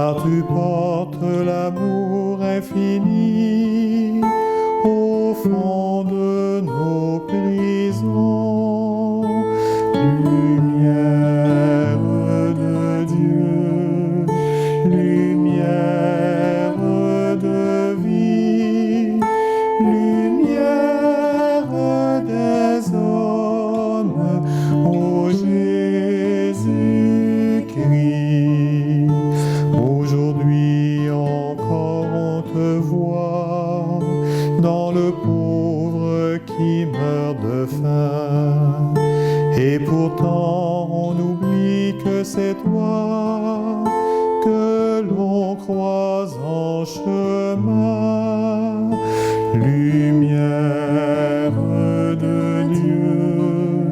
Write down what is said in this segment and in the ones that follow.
car tu portes l'amour infini au fond de nos prisons. Lumière de Dieu, lumière de vie, lumière des hommes, ô Jésus-Christ. Aujourd'hui encore on te voit dans le pauvre qui meurt de faim. Et pourtant on oublie que c'est toi que l'on croise en chemin. Lumière de Dieu,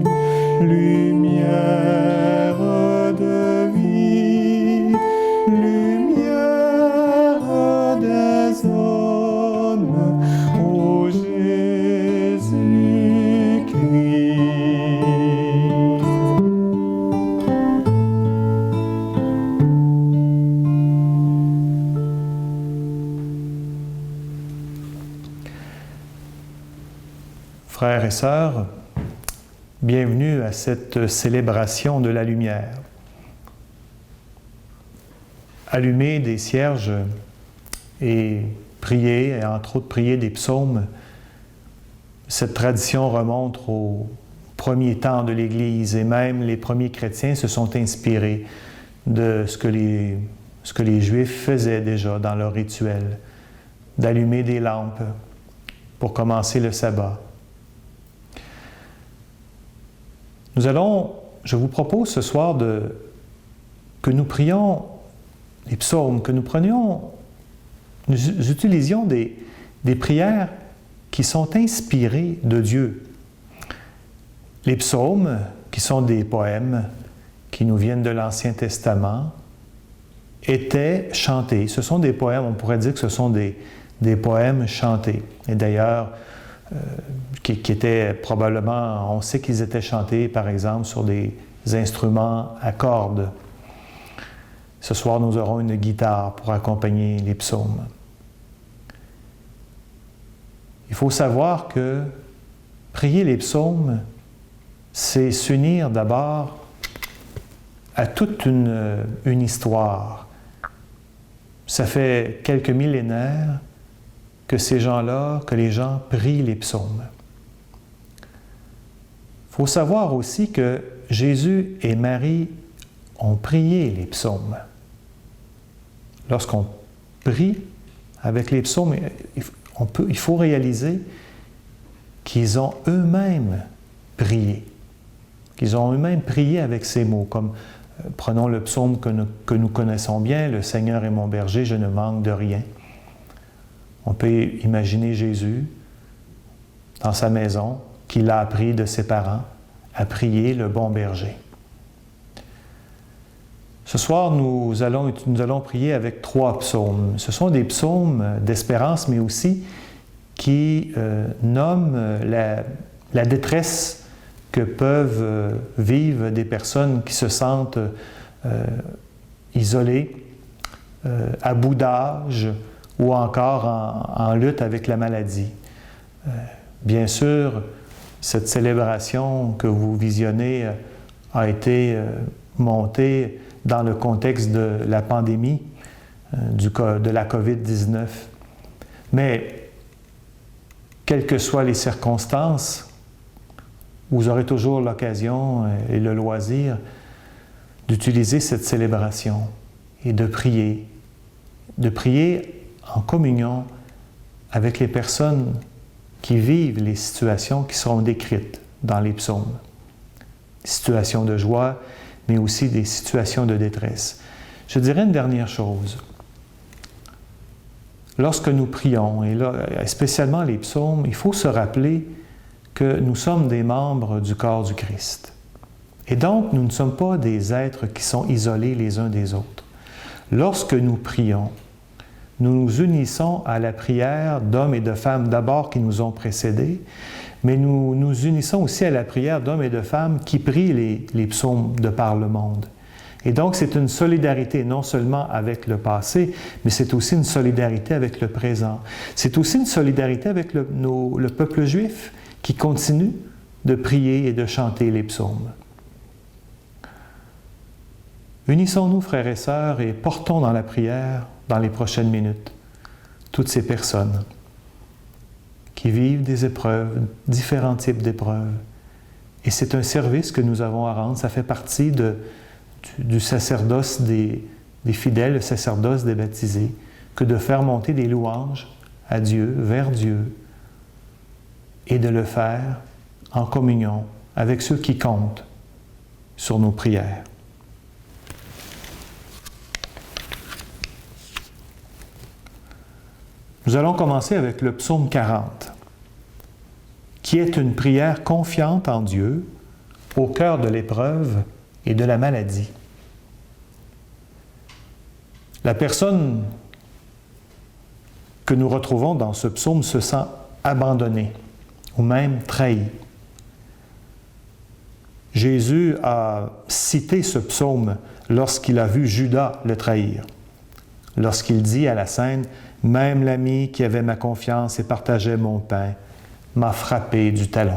lumière de vie, lumière des hommes, ô Jésus-Christ. Frères et sœurs, bienvenue à cette célébration de la lumière. Allumer des cierges et prier, et entre autres prier des psaumes, cette tradition remonte aux premiers temps de l'Église et même les premiers chrétiens se sont inspirés de ce que les Juifs faisaient déjà dans leur rituel, d'allumer des lampes pour commencer le sabbat. Je vous propose ce soir que nous prions les psaumes, que nous utilisions des prières qui sont inspirées de Dieu. Les psaumes, qui sont des poèmes qui nous viennent de l'Ancien Testament, étaient chantés. Ce sont des poèmes, on pourrait dire que ce sont des poèmes chantés. Et d'ailleurs, qui étaient probablement, on sait qu'ils étaient chantés, par exemple, sur des instruments à cordes. Ce soir, nous aurons une guitare pour accompagner les psaumes. Il faut savoir que prier les psaumes, c'est s'unir d'abord à toute une histoire. Ça fait quelques millénaires que les gens prient les psaumes. Il faut savoir aussi que Jésus et Marie ont prié les psaumes. Lorsqu'on prie avec les psaumes, il faut réaliser qu'ils ont eux-mêmes prié. Qu'ils ont eux-mêmes prié avec ces mots, comme prenons le psaume que nous connaissons bien, « Le Seigneur est mon berger, je ne manque de rien ». On peut imaginer Jésus dans sa maison, qu'il a appris de ses parents à prier le bon berger. Ce soir, nous allons prier avec 3 psaumes. Ce sont des psaumes d'espérance, mais aussi qui nomment la détresse que peuvent vivre des personnes qui se sentent isolées, à bout d'âge, ou encore en lutte avec la maladie. Bien sûr, cette célébration que vous visionnez a été montée dans le contexte de la pandémie, de la COVID-19. Mais, quelles que soient les circonstances, vous aurez toujours l'occasion et le loisir d'utiliser cette célébration et de prier en communion avec les personnes qui vivent les situations qui seront décrites dans les psaumes. Des situations de joie, mais aussi des situations de détresse. Je dirais une dernière chose. Lorsque nous prions, et là, spécialement les psaumes, il faut se rappeler que nous sommes des membres du corps du Christ. Et donc, nous ne sommes pas des êtres qui sont isolés les uns des autres. Lorsque nous prions, nous nous unissons à la prière d'hommes et de femmes d'abord qui nous ont précédés, mais nous nous unissons aussi à la prière d'hommes et de femmes qui prient les psaumes de par le monde. Et donc, c'est une solidarité non seulement avec le passé, mais c'est aussi une solidarité avec le présent. C'est aussi une solidarité avec le peuple juif qui continue de prier et de chanter les psaumes. Unissons-nous, frères et sœurs, et portons dans la prière, dans les prochaines minutes, toutes ces personnes qui vivent des épreuves, différents types d'épreuves. Et c'est un service que nous avons à rendre. Ça fait partie du sacerdoce des fidèles, le sacerdoce des baptisés, que de faire monter des louanges à Dieu, vers Dieu, et de le faire en communion avec ceux qui comptent sur nos prières. Nous allons commencer avec le psaume 40, qui est une prière confiante en Dieu au cœur de l'épreuve et de la maladie. La personne que nous retrouvons dans ce psaume se sent abandonnée ou même trahie. Jésus a cité ce psaume lorsqu'il a vu Judas le trahir, lorsqu'il dit à la scène « Même l'ami qui avait ma confiance et partageait mon pain m'a frappé du talon. »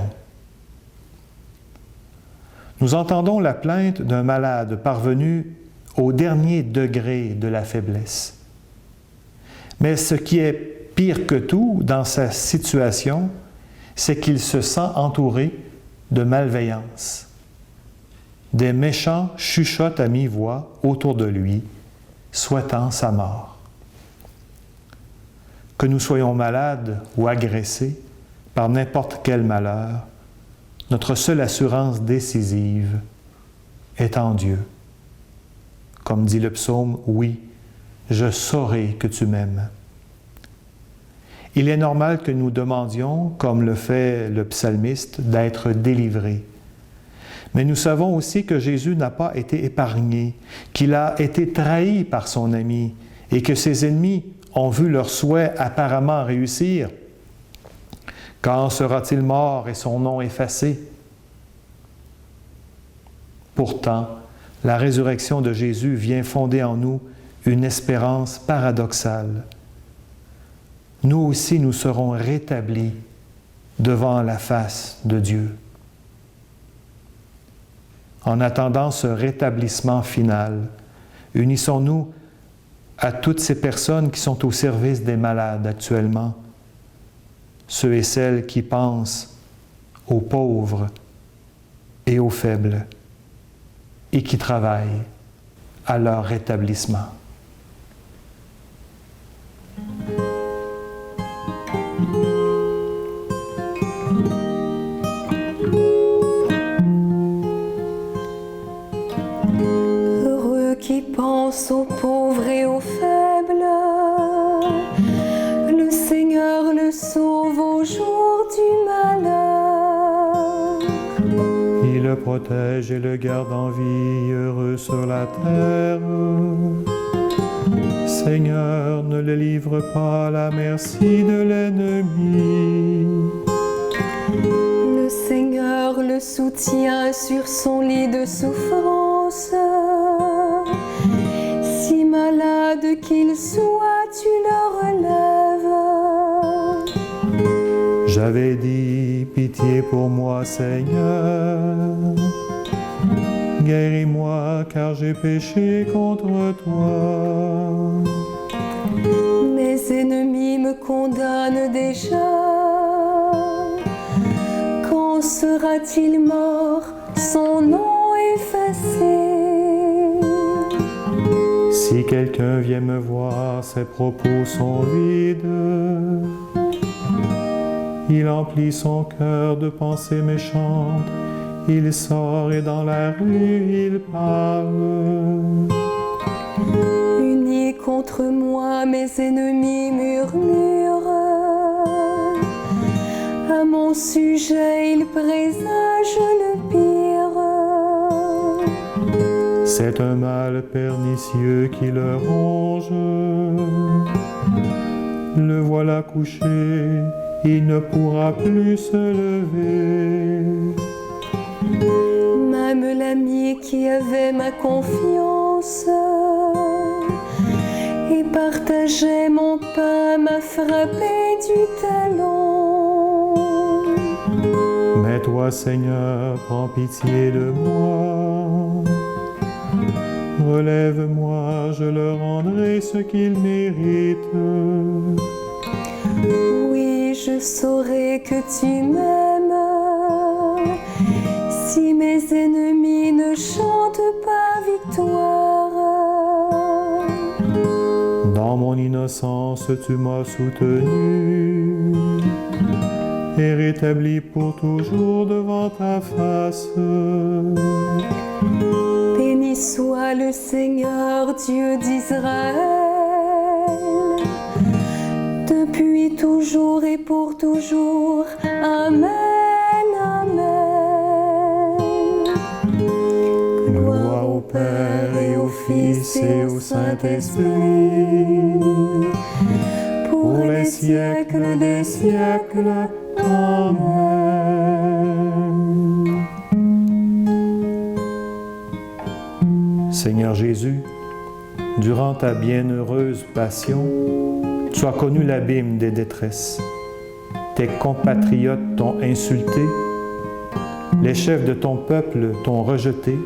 Nous entendons la plainte d'un malade parvenu au dernier degré de la faiblesse. Mais ce qui est pire que tout dans sa situation, c'est qu'il se sent entouré de malveillance. Des méchants chuchotent à mi-voix autour de lui, souhaitant sa mort. Que nous soyons malades ou agressés par n'importe quel malheur, notre seule assurance décisive est en Dieu. Comme dit le psaume, « Oui, je saurai que tu m'aimes. » Il est normal que nous demandions, comme le fait le psalmiste, d'être délivrés. Mais nous savons aussi que Jésus n'a pas été épargné, qu'il a été trahi par son ami et que ses ennemis ont vu leur souhait apparemment réussir. Quand sera-t-il mort et son nom effacé? Pourtant, la résurrection de Jésus vient fonder en nous une espérance paradoxale. Nous aussi, nous serons rétablis devant la face de Dieu. En attendant ce rétablissement final, unissons-nous à toutes ces personnes qui sont au service des malades actuellement, ceux et celles qui pensent aux pauvres et aux faibles et qui travaillent à leur rétablissement. Heureux qui pensent aux pauvres et aux faibles, le Seigneur le sauve au jour du malheur. Il le protège et le garde en vie, heureux sur la terre. Seigneur, ne le livre pas à la merci de l'ennemi. Le Seigneur le soutient sur son lit de souffrance. Si malade qu'il soit, tu le relèves. J'avais dit, pitié pour moi, Seigneur. Guéris-moi, car j'ai péché contre toi. Mes ennemis me condamnent déjà. Quand sera-t-il mort, son nom effacé? Si quelqu'un vient me voir, ses propos sont vides. Il emplit son cœur de pensées méchantes. Il sort et dans la rue, il parle. Unis contre moi, mes ennemis murmurent. À mon sujet, ils présagent le pire. C'est un mal pernicieux qui le ronge. Le voilà couché, il ne pourra plus se lever. Ma même l'ami qui avait ma confiance et partageait mon pain m'a frappé du talon. Mais toi, Seigneur, prends pitié de moi. Relève-moi, je leur rendrai ce qu'ils méritent. Oui, je saurai que tu m'aimes. Si mes ennemis ne chantent pas victoire. Dans mon innocence, tu m'as soutenu et rétabli pour toujours devant ta face. Béni soit le Seigneur Dieu d'Israël, depuis toujours et pour toujours. Amen, amen. Gloire au Père et au Fils et au Saint-Esprit, pour les siècles des siècles. Amen. Seigneur Jésus, durant ta bienheureuse passion, tu as connu l'abîme des détresses. Tes compatriotes t'ont insulté, les chefs de ton peuple t'ont rejeté,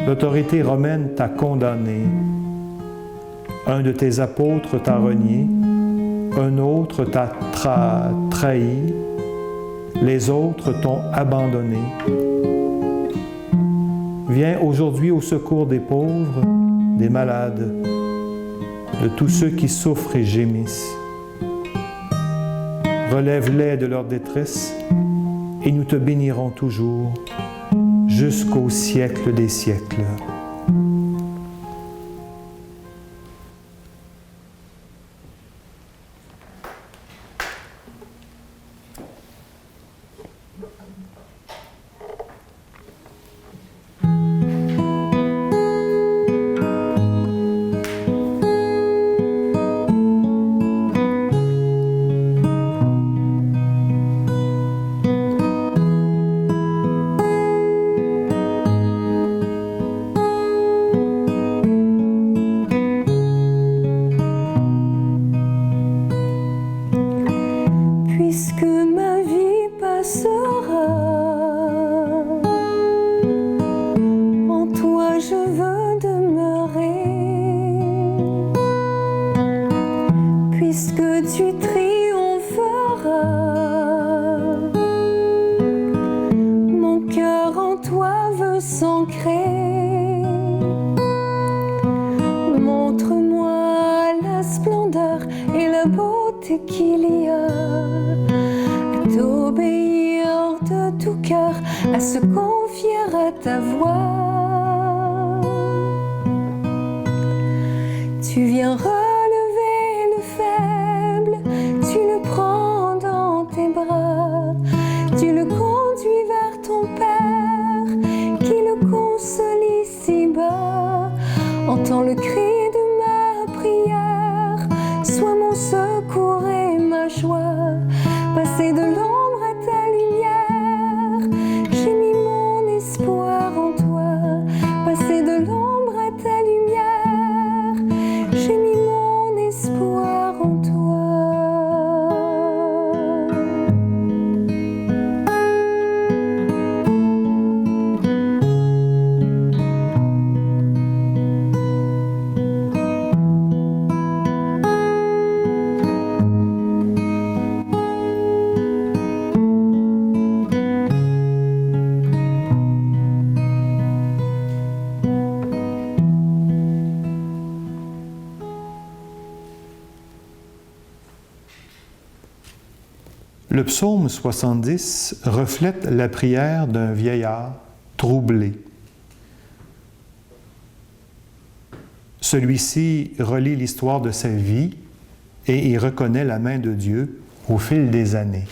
l'autorité romaine t'a condamné, un de tes apôtres t'a renié, un autre t'a trahi, les autres t'ont abandonné. Viens aujourd'hui au secours des pauvres, des malades, de tous ceux qui souffrent et gémissent. Relève-les de leur détresse et nous te bénirons toujours jusqu'au siècle des siècles. Qu'il y a d'obéir de tout cœur, à se confier à ta voix. Tu viens relever le faible, tu le prends dans tes bras, tu le conduis vers ton Père, qui le console ici-bas. Entends le cri de ma prière, sois mon secours et ma joie. Passer de l'ombre à ta lumière, j'ai mis mon espoir en toi. Passer de l'ombre à ta lumière, j'ai mis mon espoir en toi. Le psaume 70 reflète la prière d'un vieillard troublé. Celui-ci relit l'histoire de sa vie et y reconnaît la main de Dieu au fil des années.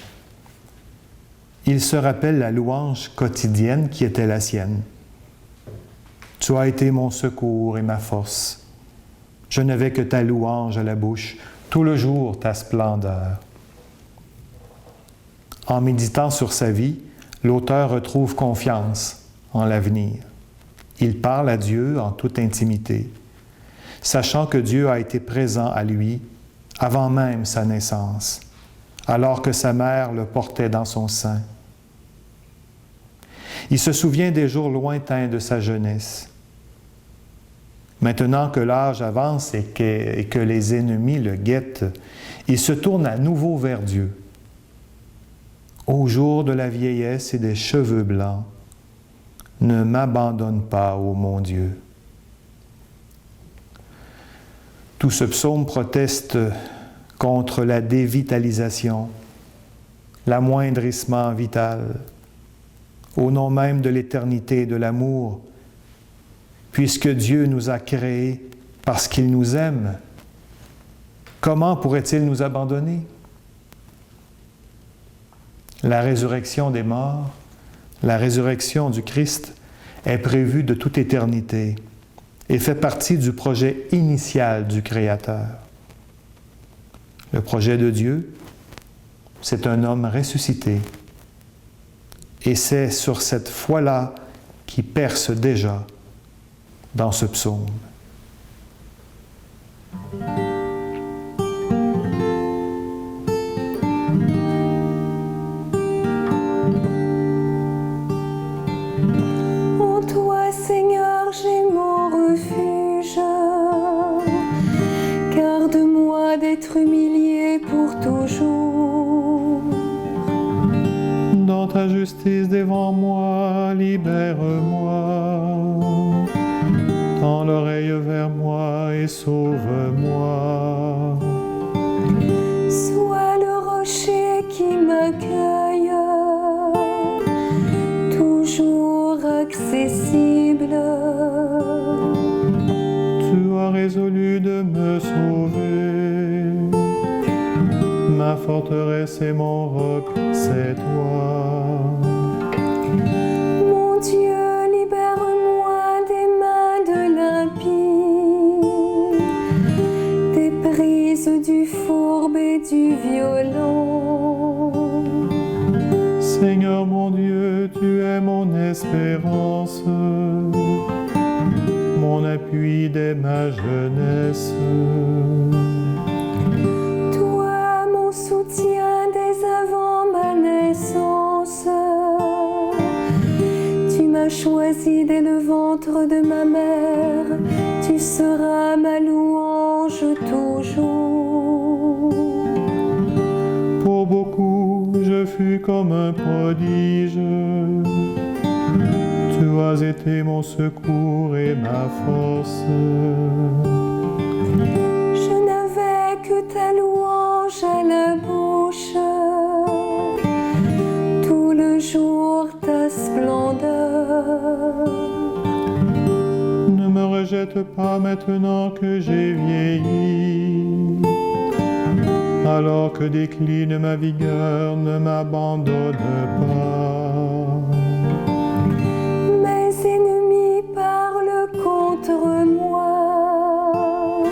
Il se rappelle la louange quotidienne qui était la sienne. « Tu as été mon secours et ma force. Je n'avais que ta louange à la bouche, tout le jour ta splendeur. » En méditant sur sa vie, l'auteur retrouve confiance en l'avenir. Il parle à Dieu en toute intimité, sachant que Dieu a été présent à lui avant même sa naissance, alors que sa mère le portait dans son sein. Il se souvient des jours lointains de sa jeunesse. Maintenant que l'âge avance et que les ennemis le guettent, il se tourne à nouveau vers Dieu. Au jour de la vieillesse et des cheveux blancs, ne m'abandonne pas, ô mon Dieu. Tout ce psaume proteste contre la dévitalisation, l'amoindrissement vital, au nom même de l'éternité et de l'amour, puisque Dieu nous a créés parce qu'il nous aime. Comment pourrait-il nous abandonner? La résurrection des morts, la résurrection du Christ est prévue de toute éternité et fait partie du projet initial du Créateur. Le projet de Dieu, c'est un homme ressuscité. Et c'est sur cette foi-là qui perce déjà dans ce psaume. En toi, Seigneur, j'ai mon refuge. Garde-moi d'être humilié pour toujours. Dans ta justice devant moi, libère-moi. Tends l'oreille vers moi et sauve-moi. Sois le rocher qui m'accueille, toujours accessible. Tu as résolu de me sauver. Ma forteresse et mon roc, c'est toi. Mon Dieu, libère-moi des mains de l'impie, des prises du fourbe et du violent. Seigneur mon Dieu, tu es mon espérance, mon appui dès ma jeunesse. Toi, mon soutien dès avant ma naissance, tu m'as choisi dès le ventre de ma mère, tu seras ma louange toujours. Pour beaucoup, je fus comme un prodige. Tu as été mon secours et ma force. Je n'avais que ta louange à la bouche, tout le jour ta splendeur. Ne me rejette pas maintenant que j'ai vieilli. Alors que décline ma vigueur, ne m'abandonne pas. Mes ennemis parlent contre moi,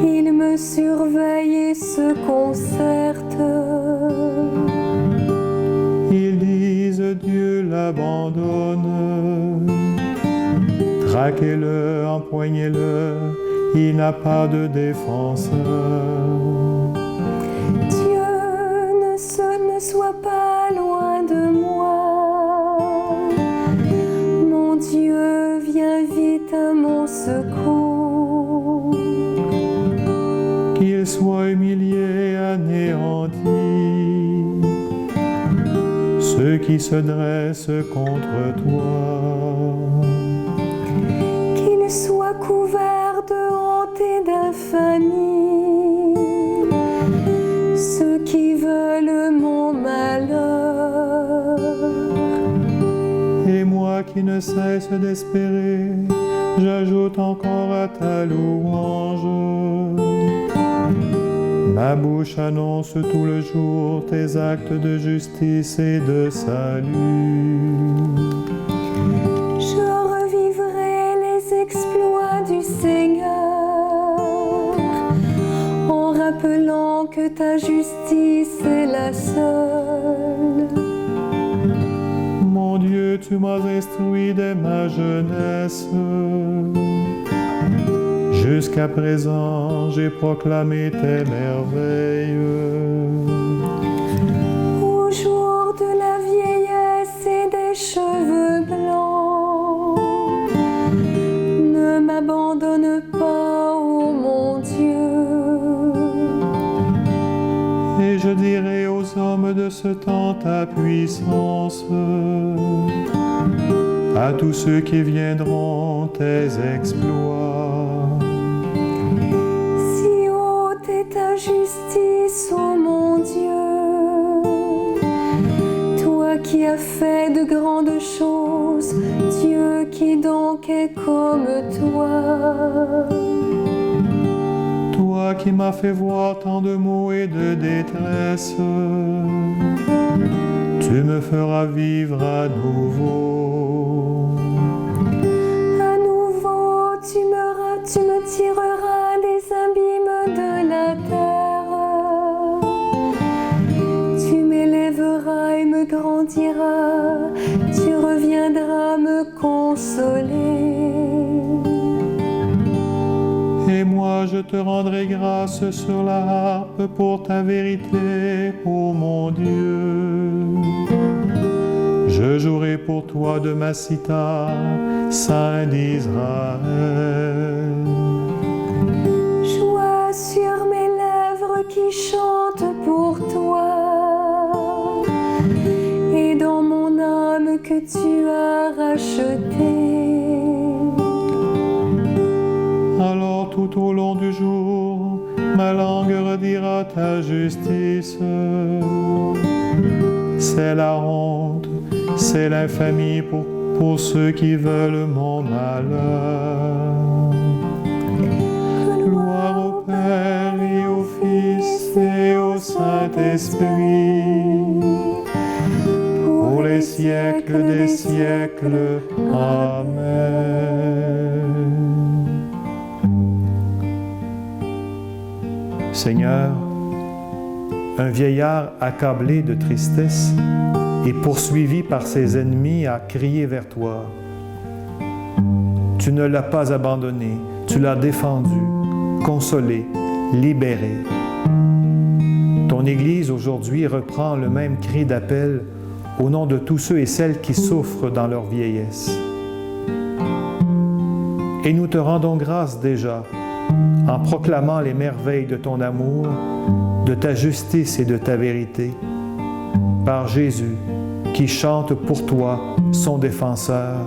ils me surveillent et se concertent. Ils disent Dieu l'abandonne. Traquez-le, empoignez-le, il n'a pas de défenseur. Ne sois pas loin de moi. Mon Dieu, viens vite à mon secours. Qu'il soit humilié, anéanti, ceux qui se dressent contre toi. Qu'il soit couvert de honte et d'infamie, ceux qui veulent mon malheur. Et moi qui ne cesse d'espérer, j'ajoute encore à ta louange. Ma bouche annonce tout le jour tes actes de justice et de salut. Je revivrai les exploits du Seigneur, en rappelant que ta justice est la seule. Mon Dieu, Dieu, tu m'as instruit dès ma jeunesse. Jusqu'à présent, j'ai proclamé tes merveilles. Au jour de la vieillesse et des cheveux blancs, ne m'abandonne pas, ô mon Dieu. Et je dirai aux hommes de ce temps ta puissance, à tous ceux qui viendront tes exploits. Si haute est ta justice, ô mon Dieu, toi qui as fait de grandes choses, Dieu qui donc est comme toi. Toi qui m'as fait voir tant de maux et de détresse, tu me feras vivre à nouveau. À nouveau, tu me tireras des abîmes de la terre. Tu m'élèveras et me grandiras. Tu reviendras me consoler. Et moi je te rendrai grâce sur la harpe pour ta vérité, ô mon Dieu. Je jouerai pour toi de ma cithare, Saint d'Israël. Joie sur mes lèvres qui chantent pour toi, et dans mon âme que tu as rachetée. Alors tout au long du jour, ma langue redira ta justice. C'est la honte, c'est l'infamie pour ceux qui veulent mon malheur. Gloire au Père et au Fils et au Saint-Esprit, pour les siècles des siècles. Amen. Seigneur, un vieillard accablé de tristesse et poursuivi par ses ennemis a crié vers toi. Tu ne l'as pas abandonné, tu l'as défendu, consolé, libéré. Ton Église aujourd'hui reprend le même cri d'appel au nom de tous ceux et celles qui souffrent dans leur vieillesse. Et nous te rendons grâce déjà en proclamant les merveilles de ton amour, de ta justice et de ta vérité, par Jésus, qui chante pour toi, son défenseur,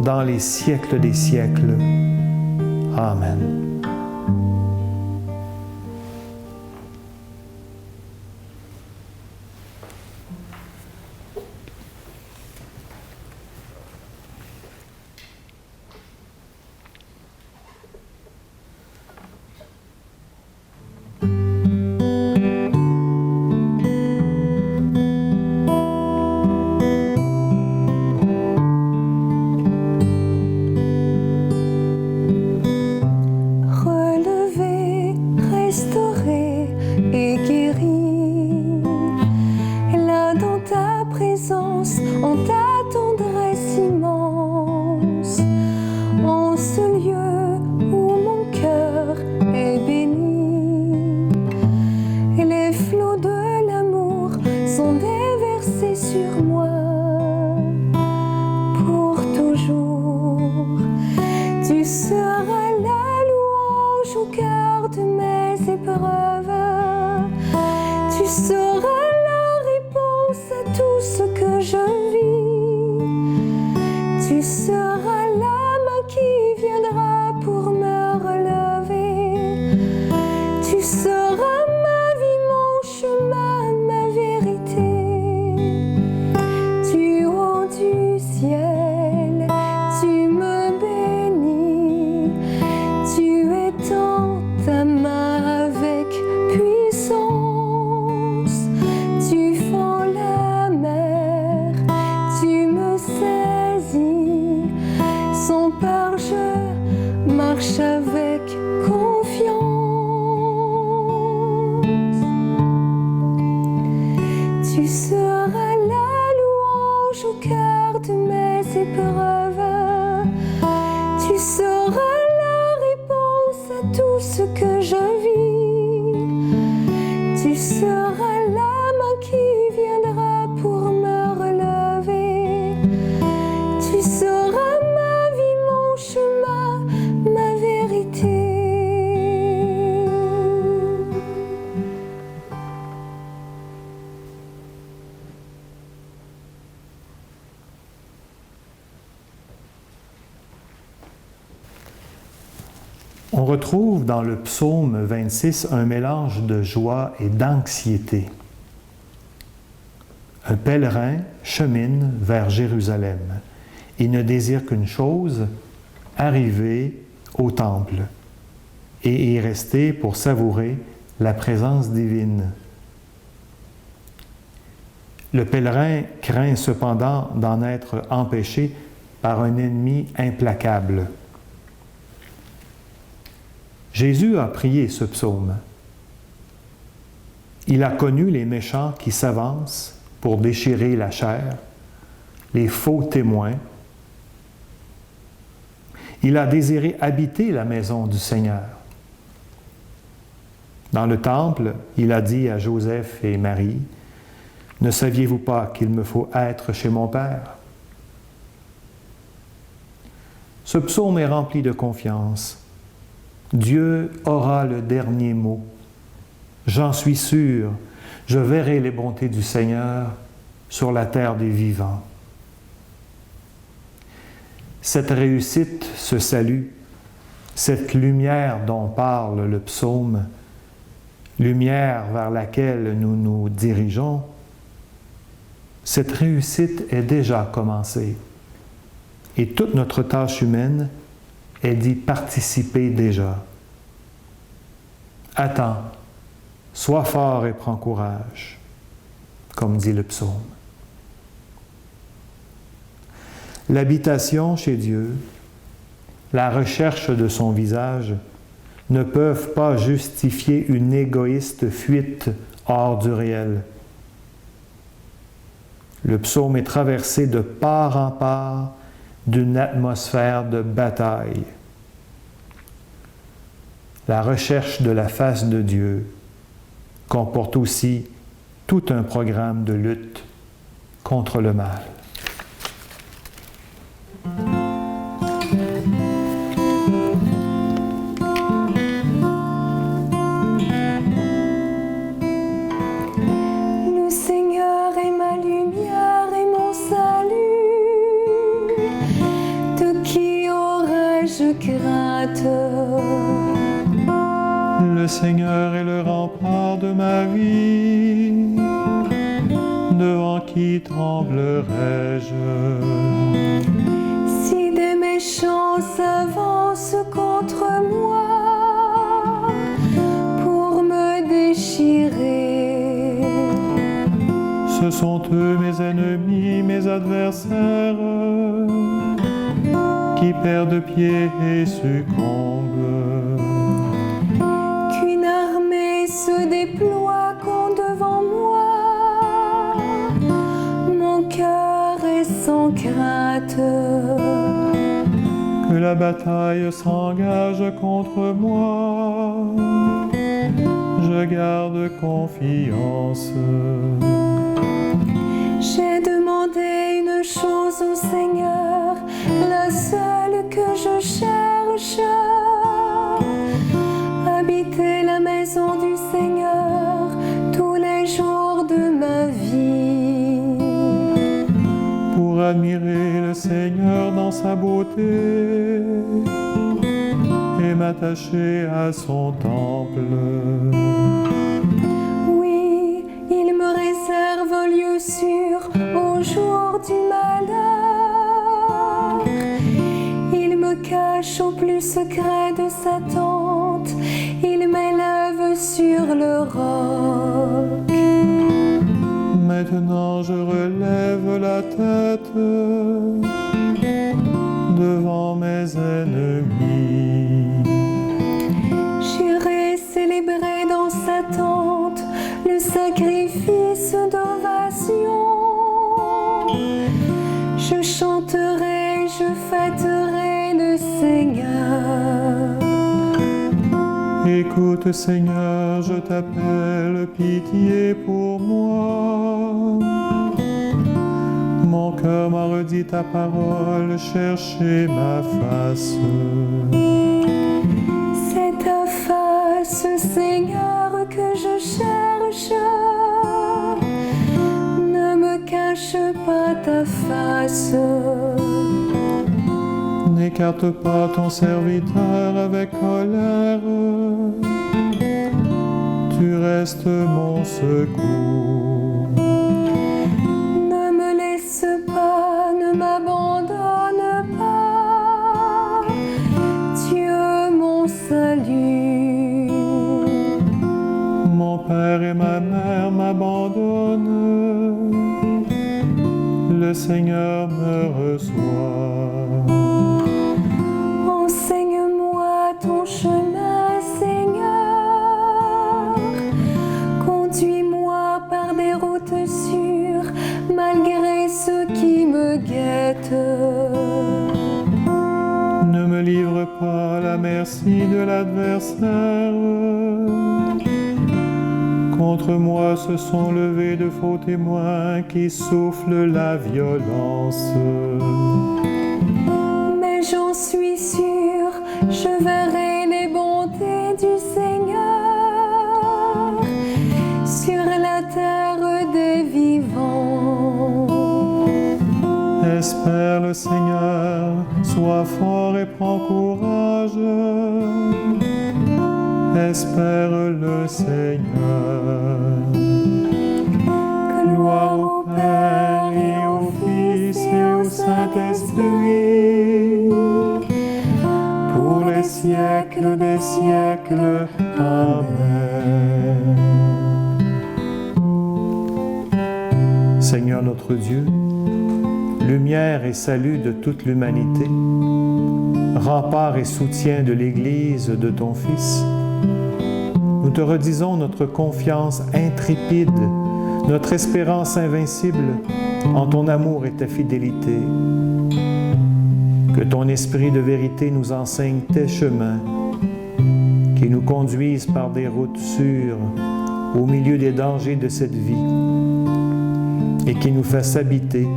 dans les siècles des siècles. Amen. Tu seras la louange au cœur de On retrouve dans le psaume 26 un mélange de joie et d'anxiété. Un pèlerin chemine vers Jérusalem. Il ne désire qu'une chose, arriver au temple et y rester pour savourer la présence divine. Le pèlerin craint cependant d'en être empêché par un ennemi implacable. Jésus a prié ce psaume. Il a connu les méchants qui s'avancent pour déchirer la chair, les faux témoins. Il a désiré habiter la maison du Seigneur. Dans le temple, il a dit à Joseph et Marie, « Ne saviez-vous pas qu'il me faut être chez mon Père? » Ce psaume est rempli de confiance. Dieu aura le dernier mot. J'en suis sûr, je verrai les bontés du Seigneur sur la terre des vivants. Cette réussite, ce salut, cette lumière dont parle le psaume, lumière vers laquelle nous nous dirigeons, cette réussite est déjà commencée. Et toute notre tâche humaine est d'y participer déjà. Attends, sois fort et prends courage, comme dit le psaume. L'habitation chez Dieu, la recherche de son visage ne peuvent pas justifier une égoïste fuite hors du réel. Le psaume est traversé de part en part d'une atmosphère de bataille. La recherche de la face de Dieu comporte aussi tout un programme de lutte contre le mal. Le Seigneur est ma lumière et mon salut. De qui aurais-je crainte? Le Seigneur est le rempart de ma vie. Devant qui tremblerais-je? Si des méchants s'avancent contre moi pour me déchirer, Ce sont eux mes ennemis, mes adversaires, qui perdent pied et succombent. qu'une armée se déploie devant moi, mon cœur est sans crainte. Que la bataille s'engage contre moi, je garde confiance. J'ai demandé une chose au Seigneur, la seule que je cherche, habiter la maison du Seigneur tous les jours de ma vie. Pour admirer le Seigneur dans sa beauté et m'attacher à son temple. Oui, il me réserve un lieu sûr au jour du malheur. Il me cache au plus secret de sa tente. Il m'élève sur le roc. Maintenant je relève la tête devant mes ennemis. J'irai célébrer dans sa tente le sacrifice d'ovation. Je chanterai, je fêterai le Seigneur. Écoute Seigneur, je t'appelle, pitié pour moi. Mon cœur m'a redit ta parole, cherchez ma face. C'est ta face, Seigneur, que je cherche. Ne me cache pas ta face. N'écarte pas ton serviteur avec colère, tu restes mon secours. Ne me laisse pas, ne m'abandonne pas, Dieu mon salut. Mon père et ma mère m'abandonnent, le Seigneur me reçoit. Enseigne-moi ton chemin, Seigneur. Conduis-moi par des routes sûres, malgré ceux qui me guettent. Ne me livre pas à la merci de l'adversaire. Contre moi se sont levés de faux témoins qui soufflent la violence. Mais j'en suis sûre, je verrai les bontés du Seigneur sur la terre des vivants. Espère le Seigneur, sois fort et prends courage. Espère le Seigneur. Gloire au Père et au Fils et au Saint-Esprit, pour les siècles des siècles. Amen. Seigneur notre Dieu, lumière et salut de toute l'humanité, rempart et soutien de l'Église de ton Fils, nous te redisons notre confiance intrépide, notre espérance invincible en ton amour et ta fidélité. Que ton esprit de vérité nous enseigne tes chemins, qui nous conduisent par des routes sûres au milieu des dangers de cette vie et qui nous fasse habiter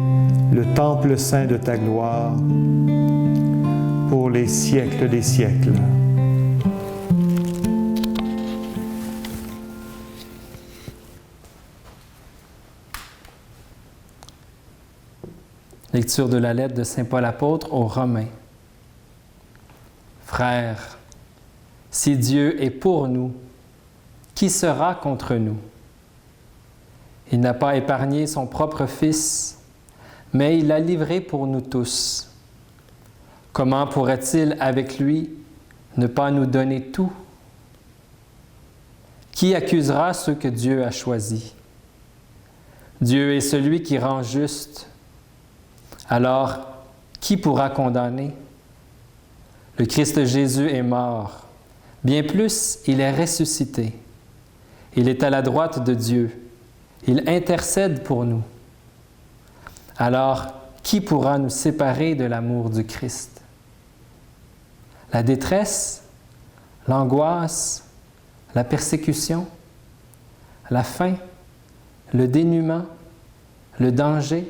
le temple saint de ta gloire pour les siècles des siècles. Lecture de la lettre de saint Paul apôtre aux Romains. Frères, si Dieu est pour nous, qui sera contre nous? Il n'a pas épargné son propre Fils, mais il l'a livré pour nous tous. Comment pourrait-il, avec lui, ne pas nous donner tout? Qui accusera ceux que Dieu a choisis? Dieu est celui qui rend juste. Alors, qui pourra condamner? Le Christ Jésus est mort. Bien plus, il est ressuscité. Il est à la droite de Dieu. Il intercède pour nous. Alors, qui pourra nous séparer de l'amour du Christ? La détresse, l'angoisse, la persécution, la faim, le dénuement, le danger,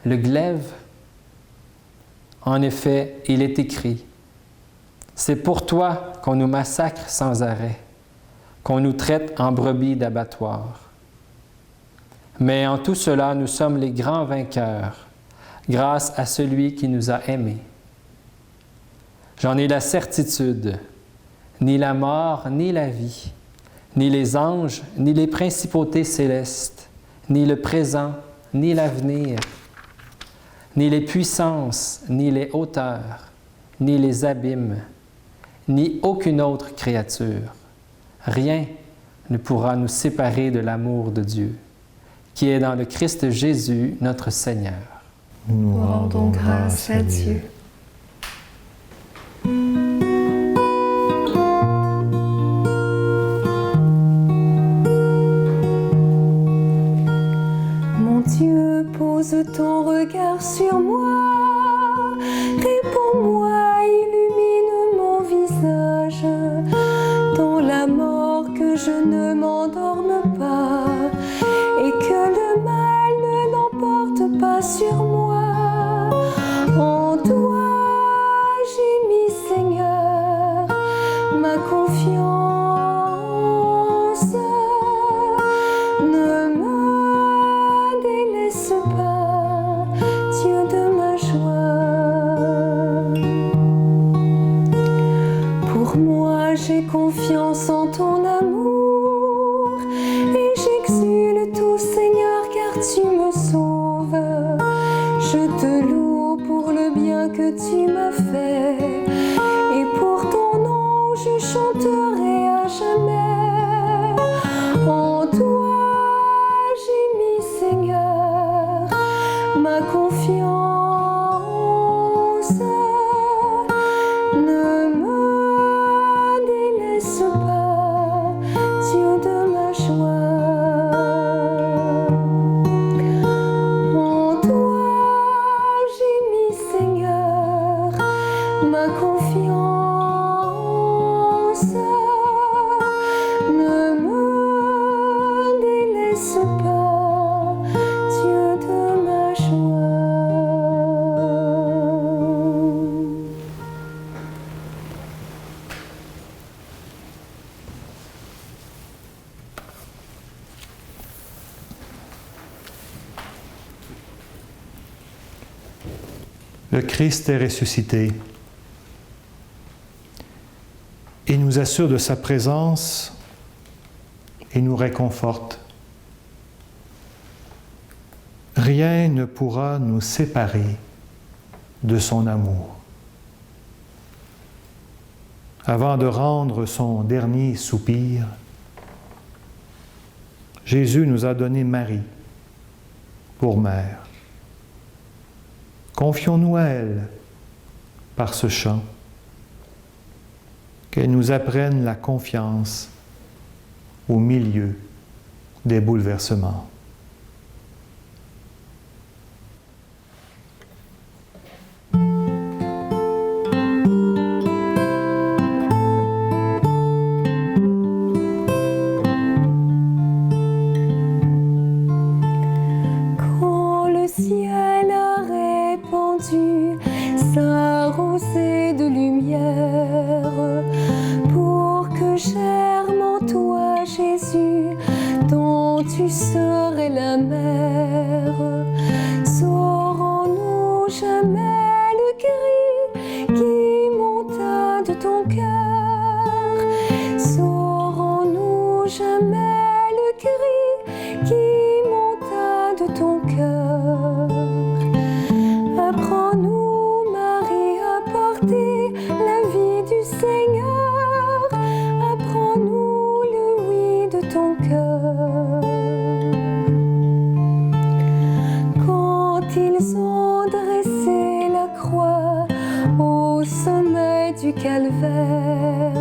le glaive. En effet, il est écrit, « C'est pour toi qu'on nous massacre sans arrêt, qu'on nous traite en brebis d'abattoir. » Mais en tout cela, nous sommes les grands vainqueurs, grâce à celui qui nous a aimés. J'en ai la certitude, ni la mort, ni la vie, ni les anges, ni les principautés célestes, ni le présent, ni l'avenir, ni les puissances, ni les hauteurs, ni les abîmes, ni aucune autre créature. Rien ne pourra nous séparer de l'amour de Dieu, qui est dans le Christ Jésus, notre Seigneur. Nous rendons grâce à Dieu. Mon Dieu, pose ton regard sur moi, réponds-moi, illumine mon visage, dans la mort que je ne m'endorme pas, et que le mal ne l'emporte pas sur moi. En toi j'ai mis, Seigneur, ma confiance. Ne me délaisse pas, Dieu de ma joie. j'ai confiance en ton amour et j'exulte tout Seigneur car tu me sauves. Je te loue pour le bien que tu m'as fait et pour ton nom je chanterai à jamais. En toi j'ai mis Seigneur ma confiance. Ne me délaisse pas, Dieu de ma joie. En toi j'ai mis Seigneur ma confiance. Ne me délaisse pas, Dieu de ma joie. Le Christ est ressuscité. Il nous assure de sa présence et nous réconforte. Rien ne pourra nous séparer de son amour. Avant de rendre son dernier soupir, Jésus nous a donné Marie pour mère. Confions-nous à elle par ce chant, qu'elle nous apprenne la confiance au milieu des bouleversements. Quand le ciel a répandu sa rosée de lumière, pour que germe en toi Jésus, dont tu serais la mère, saurons-nous jamais le cri qui monta de ton cœur? Saurons-nous jamais le cri qui monta de ton cœur? Apprends-nous, Marie, à porter la vie du Seigneur. Apprends-nous le oui de ton cœur. Quand ils ont dressé la croix au sommet du calvaire,